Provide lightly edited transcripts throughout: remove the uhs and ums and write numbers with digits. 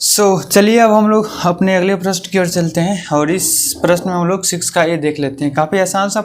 चलिए अब हम लोग अपने अगले प्रश्न की ओर चलते हैं और इस प्रश्न में हम लोग 6 का ए देख लेते हैं। काफ़ी आसान सा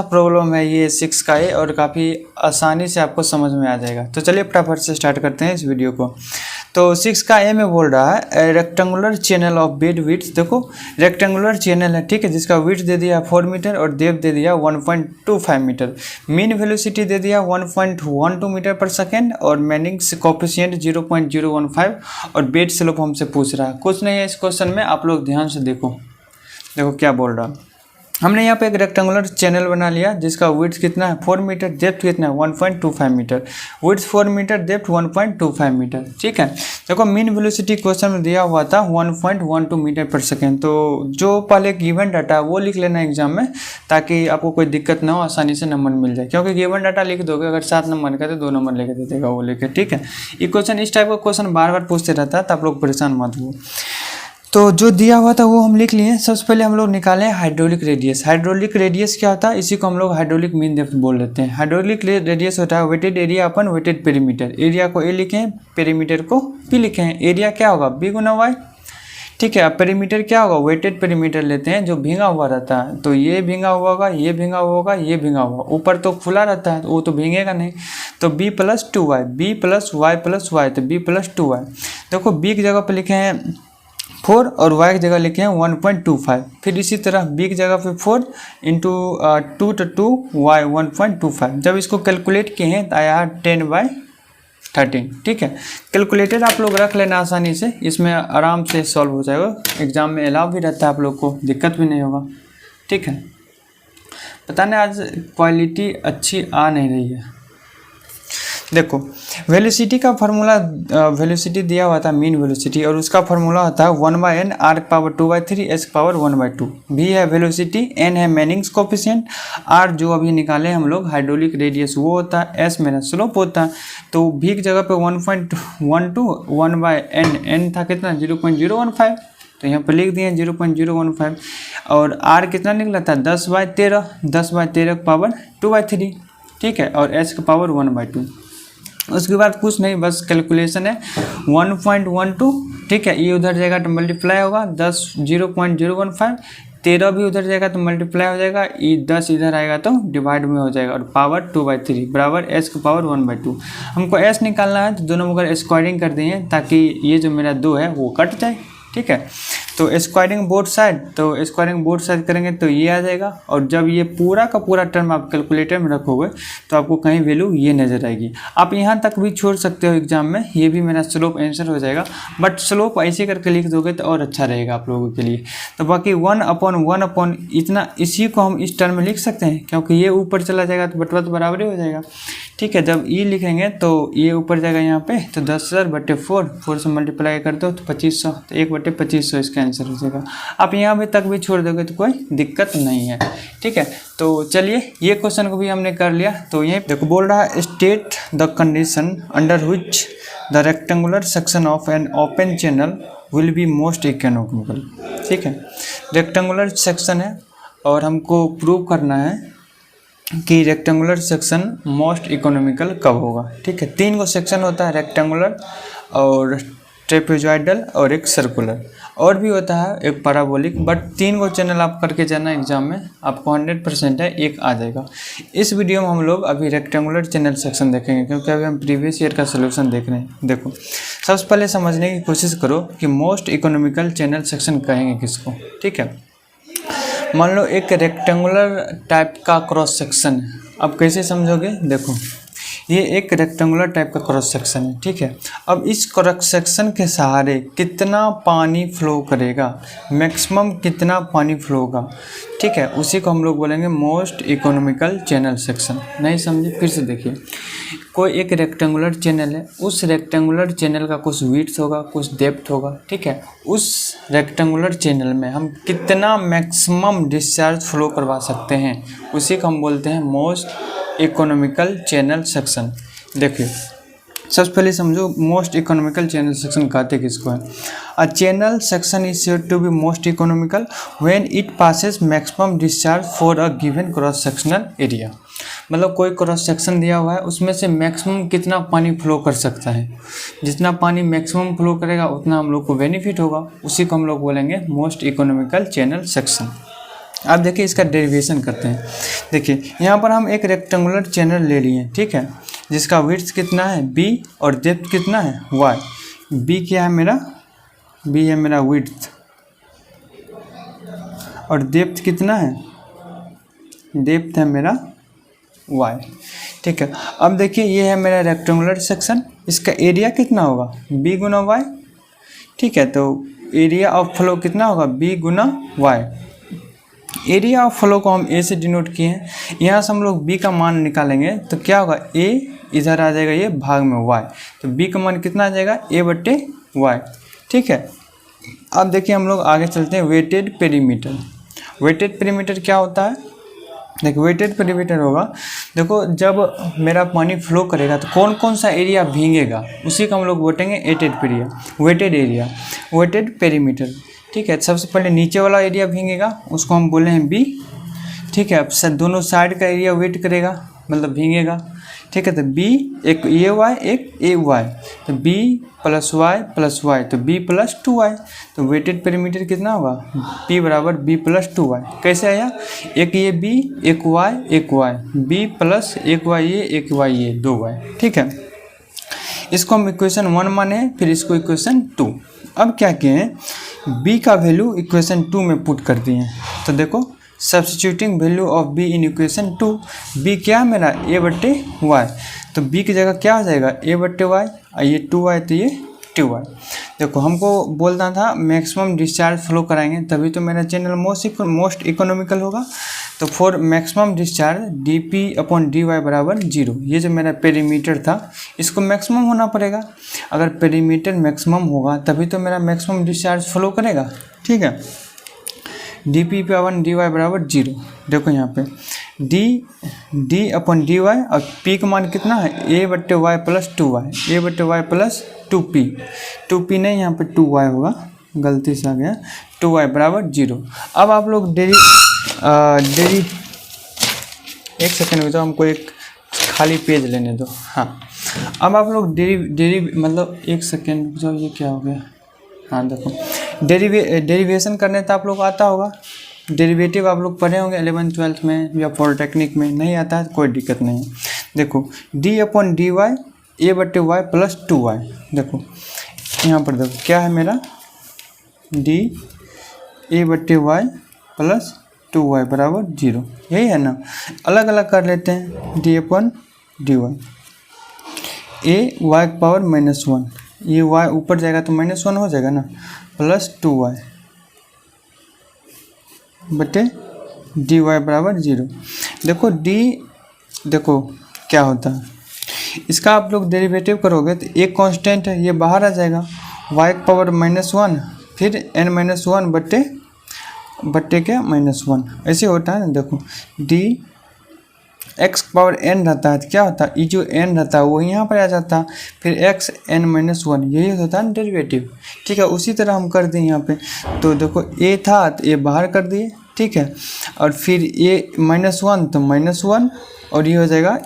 प्रॉब्लम है ये 6 का ए और काफ़ी आसानी से आपको समझ में आ जाएगा। तो चलिए फटाफट से स्टार्ट करते हैं इस वीडियो को। तो 6 का ए में बोल रहा है rectangular channel of bed width. देखो रेक्टेंगुलर चैनल है, ठीक है, जिसका विड्थ दे दिया 4 मीटर और डेप्थ दे दिया 1.25 मीटर। मीन वेलोसिटी दे दिया 1.12 मीटर पर सेकेंड और मैनिंग्स कोफिशिएंट 0.015 और बेड स्लोप हमसे पूछ रहा है। कुछ नहीं है इस क्वेश्चन में, आप लोग ध्यान से देखो क्या बोल रहा है। हमने यहाँ पे एक रेक्टेंगुलर चैनल बना लिया जिसका विड्थ कितना है 4 मीटर, डेप्थ कितना है 1.25 metre. Width 4 metre, depth 1.25 metre, ठीक है। देखो मीन वेलोसिटी क्वेश्चन में दिया हुआ था 1.12 मीटर पर सेकेंड। तो जो पहले गिवन डाटा वो लिख लेना एग्जाम में ताकि आपको कोई दिक्कत ना हो, आसानी से नंबर मिल जाए। क्योंकि गिवन डाटा लिख दोगे अगर 7 नंबर का तो 2 नंबर लेके दे देगा वो लेके, ठीक है। ये क्वेश्चन इस टाइप का क्वेश्चन बार बार पूछते रहता है तो आप लोग परेशान मत हो। तो जो दिया हुआ था वो हम लिख लिए। सबसे पहले हम लोग निकालें हाइड्रोलिक रेडियस। हाइड्रोलिक रेडियस क्या होता है, इसी को हम लोग हाइड्रोलिक मीन डेप्थ बोल लेते हैं। हाइड्रोलिक रेडियस होता है वेटेड एरिया अपन वेटेड पेरीमीटर। एरिया को ए लिखें, पेरीमीटर को पी लिखें। एरिया क्या होगा बी गुना वाई, ठीक है। अब पेरीमीटर क्या होगा, वेटेड पेरीमीटर लेते हैं जो भींगा हुआ रहता है। तो ये भींगा हुआ होगा, ये भींगा हुआ होगा, ये भींगा हुआ। ऊपर तो खुला रहता है तो वो तो भींगेगा नहीं। तो b + 2y, b + y + y, तो b + 2y। देखो b की जगह पर लिखे हैं 4 और y की जगह लिखे हैं 1.25। फिर इसी तरह b की जगह पे 4 × 2 तो 2y 1.25। जब इसको कैलकुलेट किए हैं तो आया 10/13, ठीक है। कैलकुलेटर आप लोग रख लेना आसानी से, इसमें आराम से सॉल्व हो जाएगा। एग्जाम में अलाउ भी रहता है, आप लोग को दिक्कत भी नहीं होगा, ठीक है। पता नहीं आज क्वालिटी अच्छी आ नहीं रही है। देखो वेलोसिटी का फार्मूला, वेलोसिटी दिया हुआ था मीन वेलोसिटी और उसका फार्मूला होता है 1/n r⁴ s⁴ 1/2। v है वेलोसिटी, n है मैनिंग्स कोफिशिएंट, r जो अभी निकाले हम लोग हाइड्रोलिक रेडियस वो होता है, s मेरा स्लोप होता है। तो v की जगह पे 1.12 1/n, n था कितना 0.015, तो यहाँ पर लिख दिए 0.015 और r कितना निकला था 10/13, 10/13 की पावर 2/3, ठीक है, और s की पावर 1/2। उसके बाद कुछ नहीं, बस कैलकुलेशन है 1.12, ठीक है। ये उधर जाएगा तो मल्टीप्लाई होगा 10 0.015, 13 भी उधर जाएगा तो मल्टीप्लाई हो जाएगा, ये 10 इधर आएगा तो डिवाइड में हो जाएगा और पावर 2/3 बराबर s की पावर 1/2। हमको s निकालना है तो दोनों मगर स्क्वायरिंग कर दिए ताकि ये जो मेरा 2 है वो कट जाए, ठीक है। तो स्क्वायरिंग बोथ साइड, तो स्क्वायरिंग बोथ साइड करेंगे तो ये आ जाएगा और जब ये पूरा का पूरा टर्म आप कैलकुलेटर में रखोगे तो आपको कहीं वैल्यू ये नज़र आएगी। आप यहाँ तक भी छोड़ सकते हो एग्जाम में, ये भी मेरा स्लोप आंसर हो जाएगा, बट स्लोप ऐसे करके लिख दोगे तो और अच्छा रहेगा आप लोगों के लिए। तो बाकी 1/1 इतना, इसी को हम इस टर्म में लिख सकते हैं क्योंकि ये ऊपर चला जाएगा तो बटवा तो बराबर ही हो जाएगा, ठीक है। जब ई लिखेंगे तो ये ऊपर जाएगा यहाँ पे, तो 10,000/4, 4 से मल्टीप्लाई कर दो तो 2500, तो 1/2500 इसका आंसर हो जाएगा। आप यहाँ पे तक भी छोड़ दोगे तो कोई दिक्कत नहीं है, ठीक है। तो चलिए ये क्वेश्चन को भी हमने कर लिया। तो ये देखो बोल रहा है state the condition under which the rectangular section of an open channel will be most economical, ठीक है। रेक्टेंगुलर सेक्शन है और हमको प्रूव करना है कि रेक्टेंगुलर सेक्शन मोस्ट इकोनॉमिकल कब होगा, ठीक है। 3 गो सेक्शन होता है, रेक्टेंगुलर और ट्रेपेजॉइडल और एक सर्कुलर, और भी होता है एक पैराबोलिक, बट 3 गो चैनल आप करके जाना एग्जाम में, आपको 100% है एक आ जाएगा। इस वीडियो में हम लोग अभी रेक्टेंगुलर चैनल सेक्शन देखेंगे क्योंकि अभी हम प्रीवियस ईयर का सोल्यूशन देख रहे हैं। देखो सबसे पहले समझने की कोशिश करो कि मोस्ट इकोनॉमिकल चैनल सेक्शन कहेंगे किसको, ठीक है। मान लो एक रेक्टेंगुलर टाइप का क्रॉस सेक्शन है, अब कैसे समझोगे, देखो ये एक रेक्टेंगुलर टाइप का क्रॉस सेक्शन है, ठीक है। अब इस क्रॉस सेक्शन के सहारे कितना पानी फ्लो करेगा, मैक्सिमम कितना पानी फ्लो होगा, ठीक है, उसी को हम लोग बोलेंगे मोस्ट इकोनॉमिकल चैनल सेक्शन। नहीं समझे, फिर से देखिए, कोई एक रेक्टेंगुलर चैनल है, उस रेक्टेंगुलर चैनल का कुछ विड्थ होगा, कुछ डेप्थ होगा, ठीक है। उस रेक्टेंगुलर चैनल में हम कितना मैक्सिमम डिस्चार्ज फ्लो करवा सकते हैं, उसी को हम बोलते हैं मोस्ट इकोनॉमिकल चैनल सेक्शन। देखिए सबसे पहले समझो मोस्ट इकोनॉमिकल चैनल सेक्शन कहते किसको है। A channel section is said to be most economical when it passes maximum discharge for a given cross sectional area. मतलब कोई क्रॉस सेक्शन दिया हुआ है, उसमें से मैक्सिमम कितना पानी फ्लो कर सकता है। जितना पानी मैक्सिमम फ्लो करेगा उतना हम लोग को बेनिफिट होगा, उसी को हम लोग बोलेंगे मोस्ट इकोनॉमिकल चैनल सेक्शन। अब देखिए इसका डेरिवेशन करते हैं। देखिए यहाँ पर हम एक रेक्टेंगुलर चैनल ले लिए, ठीक है, जिसका विड्थ कितना है b और डेप्थ कितना है y। b क्या है मेरा, b है मेरा विड्थ, और डेप्थ कितना है, डेप्थ है मेरा y, ठीक है। अब देखिए ये है मेरा रेक्टेंगुलर सेक्शन, इसका एरिया कितना होगा b गुना y, ठीक है। तो एरिया ऑफ फ्लो कितना होगा b Guna y। Area of flow को हम a से डिनोट किए हैं, यहाँ से हम लोग b का मान निकालेंगे तो क्या होगा, a इधर आ जाएगा ये भाग में y, तो b का मान कितना आ जाएगा a/y, ठीक है। अब देखिए हम लोग आगे चलते हैं। वेटेड पेरीमीटर, वेटेड पेरीमीटर क्या होता है, देखो वेटेड पेरीमीटर होगा, देखो जब मेरा पानी फ्लो करेगा तो कौन कौन सा एरिया भीगेगा उसी का हम लोग बोलेंगे वेटेड एरिया, वेटेड पेरीमीटर, ठीक है। सबसे पहले नीचे वाला एरिया भीगेगा, उसको हम बोले हैं बी, ठीक है। अब दोनों साइड का एरिया वेट करेगा मतलब भीगेगा, ठीक है। तो बी एक ए वाई एक ए वाई, तो बी प्लस वाई तो बी प्लस 2y, तो वेटेड पेरीमीटर कितना होगा p बराबर b प्लस 2y। कैसे आया, एक ये b एक y b प्लस एक y ये एक y ये 2y, ठीक है। इसको हम इक्वेशन 1 माने, फिर इसको इक्वेशन 2। अब क्या किए हैं, b का वैल्यू इक्वेशन 2 में पुट कर दिए हैं, तो देखो substituting value of b in equation 2, b क्या है मेरा a/y, तो b की जगह क्या हो जाएगा a/y, ये 2y तो ये 2y। देखो हमको बोलना था मैक्सिमम डिस्चार्ज फ्लो कराएंगे तभी तो मेरा चैनल मोस्ट इकोनॉमिकल होगा, तो फॉर मैक्सिमम डिस्चार्ज dp/dy बराबर 0। ये जो मेरा पेरीमीटर था इसको मैक्सिमम होना पड़ेगा, अगर पेरीमीटर मैक्सिमम होगा तभी तो मेरा मैक्सिमम डिस्चार्ज फ्लो करेगा, ठीक है। dp/dy बराबर 0। देखो यहाँ पे d/dy और p का मान कितना है a/y plus 2y, a/y plus 2p नहीं, यहाँ पे 2y होगा, गलती से आ गया, 2y बराबर 0। अब आप लोग एक सेकेंड में तो हमको एक खाली पेज लेने दो, हाँ। अब आप लोग मतलब एक सेकेंड जो ये क्या हो गया, हाँ देखो डेरिवेशन करने तो आप लोग आता होगा, डेरिवेटिव आप लोग पढ़े होंगे 11th-12th में या पॉलिटेक्निक में, नहीं आता है कोई दिक्कत नहीं है। देखो d/dy a/y प्लस 2y, देखो यहाँ पर देखो क्या है मेरा d a/y प्लस 2y बराबर 0, यही है ना। अलग अलग कर लेते हैं, d/dy a y पावर -1, ये y ऊपर जाएगा तो -1 हो जाएगा ना, प्लस 2y बटे dy बराबर 0। देखो देखो क्या होता है, इसका आप लोग डेरिवेटिव करोगे तो एक कांस्टेंट है ये बाहर आ जाएगा, y पावर -1 फिर n-1 बट्टे क्या -1, ऐसे होता है ना। देखो d x पावर n रहता है तो क्या होता है, ये जो n रहता है वो यहाँ पर आ जाता है, फिर x n-1, यही होता है डेरिवेटिव, ठीक है। उसी तरह हम कर दें यहाँ पे, तो देखो a था तो a बाहर कर दिए, ठीक है, और फिर a -1 तो -1, और ये हो जाएगा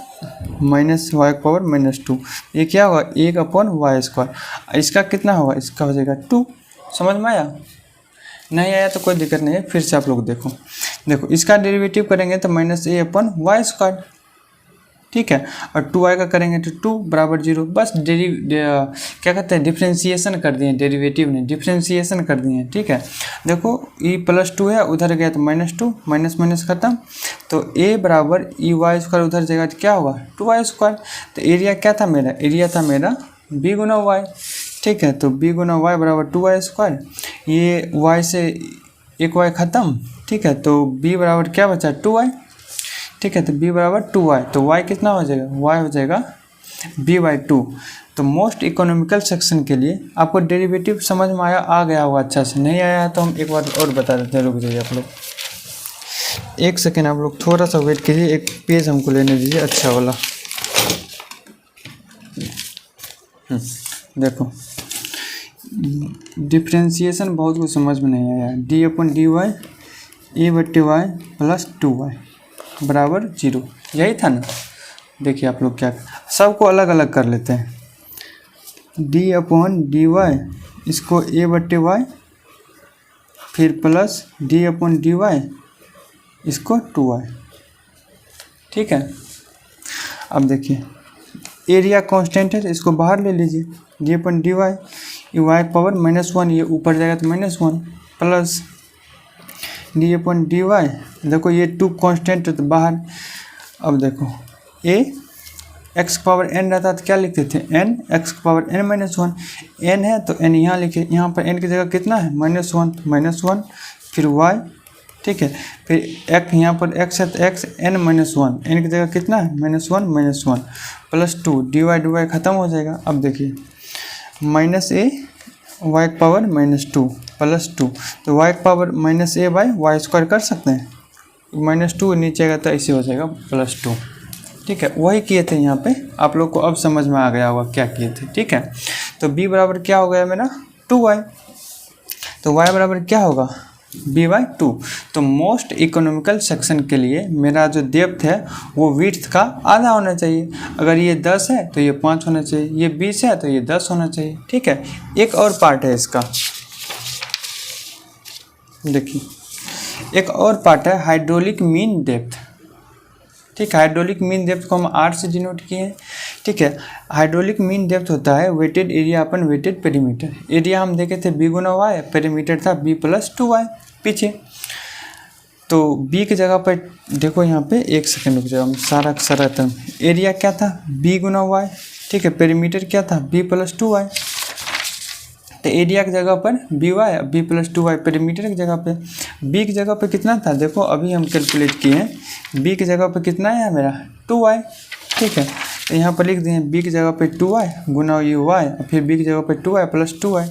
-y पावर -2, ये क्या होगा 1/y², इसका कितना होगा, इसका हो जाएगा 2। समझ में आया, नहीं आया तो कोई दिक्कत नहीं है, फिर से आप लोग देखो इसका डेरिवेटिव करेंगे तो -a/y², ठीक है, और 2y का करेंगे तो 2 बराबर 0। बस क्या कहते हैं डिफ्रेंशिएशन कर दिए, डेरिवेटिव ने डिफ्रेंशिएशन कर दिए, ठीक है। देखो e प्लस 2 है, उधर गया तो -2, माइनस खत्म, तो a बराबर e/y² उधर जाएगा तो क्या होगा 2y²। तो एरिया क्या था मेरा, एरिया था मेरा b गुना y, ठीक है। तो b गुना y बराबर 2y², ये y से एक y ख़त्म, ठीक है, तो b बराबर क्या बचा 2y, ठीक है। तो b बराबर 2y, तो y कितना हो जाएगा, y हो जाएगा b/2। तो मोस्ट इकोनॉमिकल सेक्शन के लिए आपको डेरिवेटिव समझ में आ गया होगा अच्छा से, नहीं आया है तो हम एक बार और बता देते हैं, रुक जाइए आप लोग एक सेकेंड, आप लोग थोड़ा सा वेट कीजिए, एक पेज हमको लेने दीजिए अच्छा वाला। देखो डिफ्रेंशिएशन बहुत कुछ समझ में नहीं आया, d/dy a/y प्लस 2y बराबर 0, यही था ना। देखिए आप लोग क्या, सबको अलग अलग कर लेते हैं। d/dy इसको a/y, फिर प्लस d/dy इसको 2y। ठीक है, अब देखिए एरिया कांस्टेंट है, इसको बाहर ले लीजिए। d/dy ये y पावर -1, ये ऊपर जाएगा तो -1 प्लस d/dy, देखो ये 2 कांस्टेंट है तो बाहर। अब देखो a x पावर n रहता तो क्या लिखते थे, n x power n-1, n है तो n यहाँ लिखे, यहाँ पर n की जगह कितना है -1 फिर y। ठीक है, फिर x यहाँ पर x है तो x n-1, n की जगह कितना है -1 प्लस 2, dy खत्म हो जाएगा। अब देखिए -a y पावर -2 प्लस 2, तो y पावर -a/y² कर सकते हैं, -2 नीचे आएगा तो ऐसे हो जाएगा +2। ठीक है, वही किए थे यहाँ पे, आप लोग को अब समझ में आ गया होगा क्या किए थे। ठीक है, तो b बराबर क्या हो गया मेरा 2y, तो y बराबर क्या होगा b/2। तो मोस्ट इकोनॉमिकल सेक्शन के लिए मेरा जो डेप्थ है वो विड्थ का आधा होना चाहिए। अगर ये 10 है तो ये 5 होना चाहिए, ये 20 है तो ये 10 होना चाहिए। ठीक है, एक और पार्ट है इसका, देखिए एक और पार्ट है हाइड्रोलिक मीन डेप्थ। ठीक है, हाइड्रोलिक मीन डेप्थ को हम r से डिनोट किए हैं। ठीक है, हाइड्रोलिक मीन डेप्थ होता है वेटेड एरिया अपन वेटेड पेरीमीटर। एरिया हम देखे थे b गुना y, पेरीमीटर था b + 2y पीछे। तो b की जगह पर देखो यहाँ पे, एक सेकंड रुक जाओ, हम सारा तरह एरिया क्या था b गुना y। ठीक है, पेरीमीटर क्या था b + 2y, तो एरिया की जगह पर b + 2y, पेरीमीटर की जगह पे b की जगह पे कितना था, देखो अभी हम कैलकुलेट किए हैं, b की जगह पे कितना है मेरा 2y। ठीक है, तो यहाँ पर लिख दिए b की जगह पे 2y गुना ये y, फिर b की जगह पे 2y + 2y।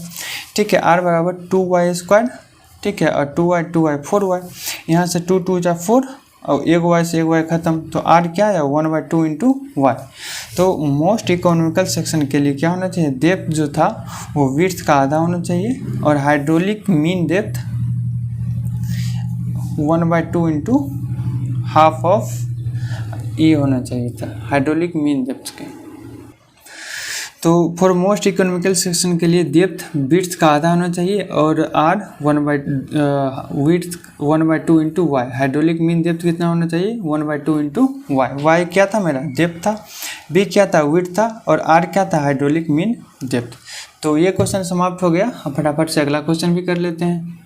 ठीक है, r बराबर 2y²। ठीक है, और 2y 4y, यहाँ से 2 2 जा 4 और एक y से एक y खत्म, तो r क्या है 1/2 × y। तो मोस्ट इकोनॉमिकल सेक्शन के लिए क्या होना चाहिए, डेप्थ जो था वो विड्थ का आधा होना चाहिए, और hydraulic mean depth 1/2 × half of ये होना चाहिए था हाइड्रोलिक मीन डेप्थ के। तो फॉर मोस्ट इकोनॉमिकल सेक्शन के लिए डेप्थ विड्थ का आधा होना चाहिए, और r width 1/2 × y। Hydraulic mean depth कितना होना चाहिए 1/2 × y। y क्या था मेरा डेप्थ था, b क्या था विड्थ था, और r क्या था हाइड्रोलिक मीन डेप्थ। तो ये क्वेश्चन समाप्त हो गया। अब फटाफट से अगला क्वेश्चन भी कर लेते हैं।